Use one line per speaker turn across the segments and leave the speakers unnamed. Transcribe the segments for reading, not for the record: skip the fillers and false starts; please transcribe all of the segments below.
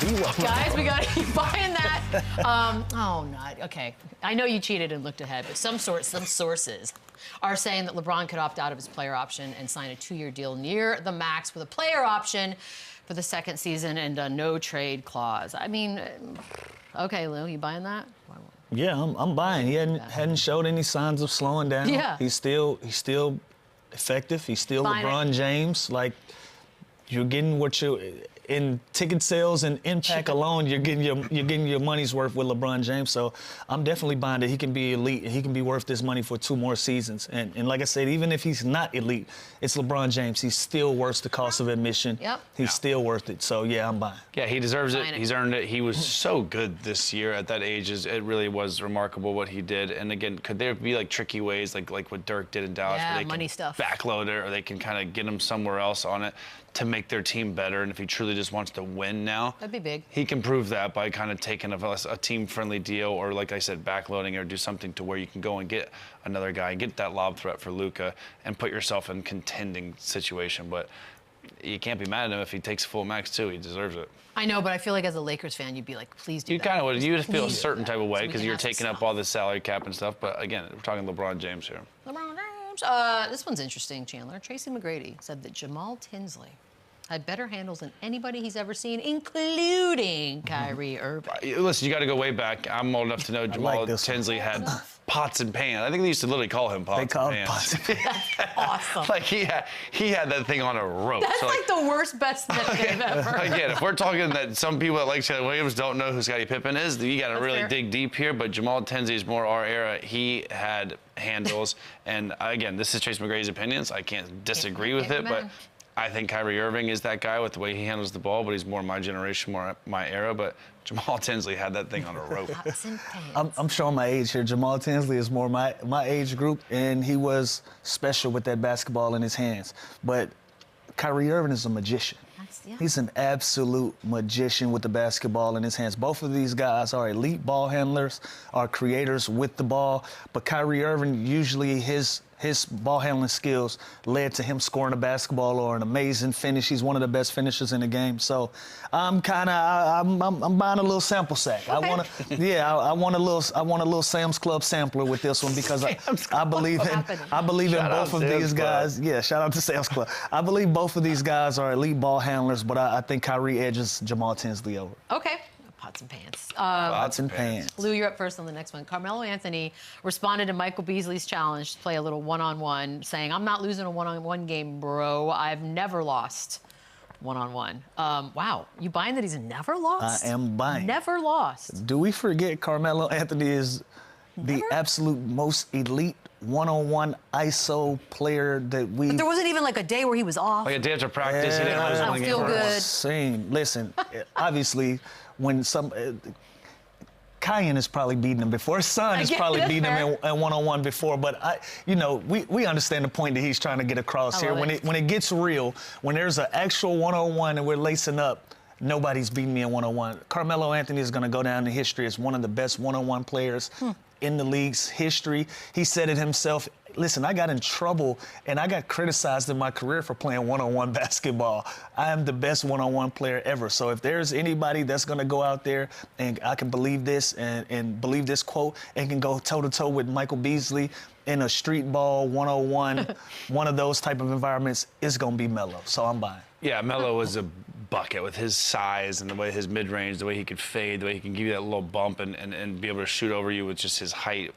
Guys, we got to keep buying that. Oh, not okay. I know you cheated and looked ahead, but some sources are saying that LeBron could opt out of his player option and sign a 2-year deal near the max with a player option for the second season and a no trade clause. I mean, okay, Lou, you buying that?
Yeah, I'm buying. He hadn't showed any signs of slowing down.
Yeah.
He's still effective. He's still
Buying
LeBron James. Like, you're getting what you in ticket sales and impact alone, you're getting your money's worth with LeBron James. So I'm definitely buying that he can be elite and he can be worth this money for 2 more seasons. And like I said, even if he's not elite, it's LeBron James. He's still worth the cost of admission.
Yep.
He's still worth it. So yeah, I'm buying.
Yeah, he deserves it. He's earned it. He was so good this year at that age. It really was remarkable what he did. And again, could there be like tricky ways like what Dirk did in Dallas where they
money
can
stuff.
backload it or they can kind of get him somewhere else on it to make their team better? And if he truly just wants to win now,
that'd be big.
He can prove that by kind of taking a team-friendly deal or, like I said, backloading or do something to where you can go and get another guy, get that lob threat for Luka, and put yourself in contending situation. But you can't be mad at him if he takes full max too. He deserves it.
I know, but I feel like as a Lakers fan, you'd be like, please do that.
You kind of would. You would feel a certain type of way
So
because you're taking up all the salary cap and stuff. But again, we're talking LeBron James here.
LeBron James. This one's interesting, Chandler. Tracy McGrady said that JAMAAL TINSLEY had better handles than anybody he's ever seen, including Kyrie Irving.
Listen, you got to go way back. I'm old enough to know JAMAAL TINSLEY had pots and pans. I think they used to literally call him pots and pans.
They called pots and pans.
Awesome.
Like he had that thing on a rope.
That's
so
like the worst best nickname ever.
Again, if we're talking that some people that like Scottie Williams don't know who Scottie Pippen is, you got to really dig deep here. But JAMAAL TINSLEY is more our era. He had handles, and again, this is Trace McGrady's opinions. I can't disagree with it, but I think Kyrie Irving is that guy with the way he handles the ball, but he's more my generation, more my era. But JAMAAL TINSLEY had that thing on a rope.
I'm showing my age here. JAMAAL TINSLEY is more my age group, and he was special with that basketball in his hands. But Kyrie Irving is a magician. He's an absolute magician with the basketball in his hands. Both of these guys are elite ball handlers, are creators with the ball. But Kyrie Irving, usually his ball handling skills led to him scoring a basketball or an amazing finish. He's one of the best finishers in the game. So I'm buying a little sample sack.
Okay.
I want a little Sam's Club sampler with this one because I believe in both of these guys. Yeah, shout out to Sam's Club. I believe both of these guys are elite ball handlers, but I think Kyrie edges JAMAAL TINSLEY over.
Okay. Pots and pans.
Pots and pans.
Lou, you're up first on the next one. Carmelo Anthony responded to Michael Beasley's challenge to play a little one-on-one, saying, I'm not losing a one-on-one game, bro. I've never lost one-on-one. Wow, you buying that he's never lost?
I am buying.
Never lost.
Do we forget Carmelo Anthony is the absolute most elite one-on-one ISO player that we...
But there wasn't even like a day where he was off.
Like a day after practice, he didn't lose one game.
I feel good.
Same. Listen, obviously, when Kyan is probably beating him before. His son is probably beating him in one-on-one before. But we understand the point that he's trying to get across here. When it gets real, when there's an actual one-on-one and we're lacing up, nobody's beating me in one-on-one. Carmelo Anthony is going to go down in history as one of the best one-on-one players in the league's history. He said it himself. Listen, I got in trouble and I got criticized in my career for playing one-on-one basketball. I am the best one-on-one player ever. So if there's anybody that's going to go out there and I can believe this and believe this quote and can go toe-to-toe with Michael Beasley in a street ball, 101, one of those type of environments, it's going to be Melo. So I'm buying.
Yeah, Melo was a bucket with his size and the way his mid-range, the way he could fade, the way he can give you that little bump and be able to shoot over you with just his height.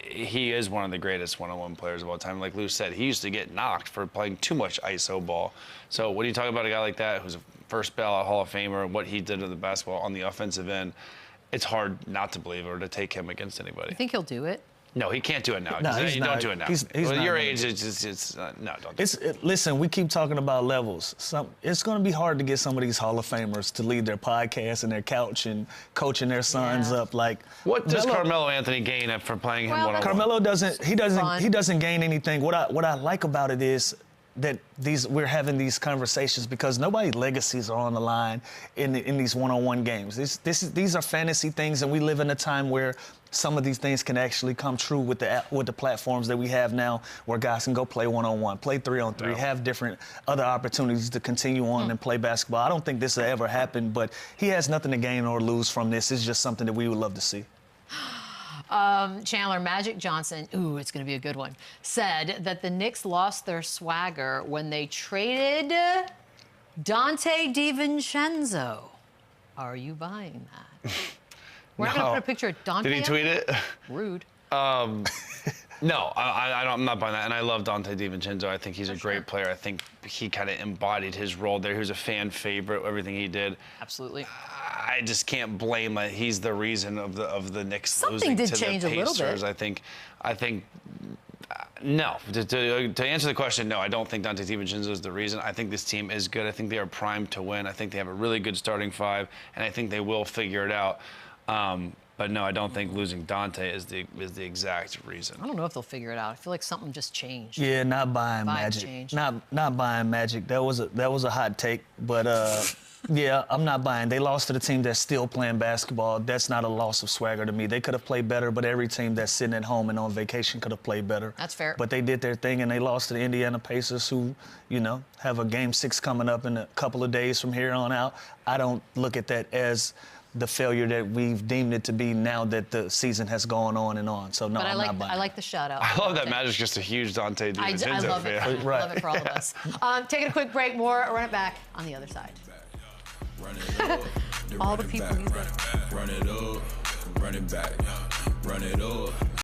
He is one of the greatest one-on-one players of all time. Like Lou said, he used to get knocked for playing too much ISO ball. So when you talk about a guy like that who's a first ballot Hall of Famer, what he did to the basketball on the offensive end, it's hard not to believe or to take him against anybody.
You think he'll do it?
No, he can't do it now.
No,
you don't do it now.
He's
With your
not
age, no, don't do it.
Listen, we keep talking about levels. It's going to be hard to get some of these Hall of Famers to leave their podcast and their couch and coaching their sons up. Like,
what does Carmelo Anthony gain for playing him one-on-one?
Carmelo doesn't gain anything. What I like about it is we're having these conversations because nobody's legacies are on the line in these one-on-one games. These are fantasy things, and we live in a time where some of these things can actually come true with the platforms that we have now, where guys can go play one-on-one, play 3-on-3, have different other opportunities to continue on and play basketball. I don't think this will ever happen, but he has nothing to gain or lose from this. It's just something that we would love to see.
Chandler, Magic Johnson, ooh, it's going to be a good one, said that the Knicks lost their swagger when they traded Dante DiVincenzo. Are you buying that? We're not going to put a picture of Dante.
Did he tweet it?
Rude.
No, I'm not buying that. And I love Dante DiVincenzo. I think he's a great player. I think he kind of embodied his role there. He was a fan favorite, everything he did.
Absolutely.
I just can't blame that he's the reason of the Knicks
Something
losing
did
to
change
the
a little
Pacers.
bit.
I think no. To answer the question, no, I don't think Dante DiVincenzo is the reason. I think this team is good. I think they are primed to win. I think they have a really good starting five, and I think they will figure it out. But no, I don't think losing Dante is the exact reason.
I don't know if they'll figure it out. I feel like something just changed.
Yeah, not buying Magic.
Changed.
Not buying Magic. That was a hot take, but yeah, I'm not buying. They lost to the team that's still playing basketball. That's not a loss of swagger to me. They could have played better, but every team that's sitting at home and on vacation could have played better.
That's fair.
But they did their thing, and they lost to the Indiana Pacers, who, you know, have a Game 6 coming up in a couple of days from here on out. I don't look at that as the failure that we've deemed it to be now that the season has gone on and on. So no, I'm not buying.
I like the shout out.
I love that Magic's just a huge Dante DiVincenzo
I love it.
fan.
Right.
I love it for all of us. Taking a quick break. More Run It Back on the other side. All the people you love.
Run it up, run it back, run it up.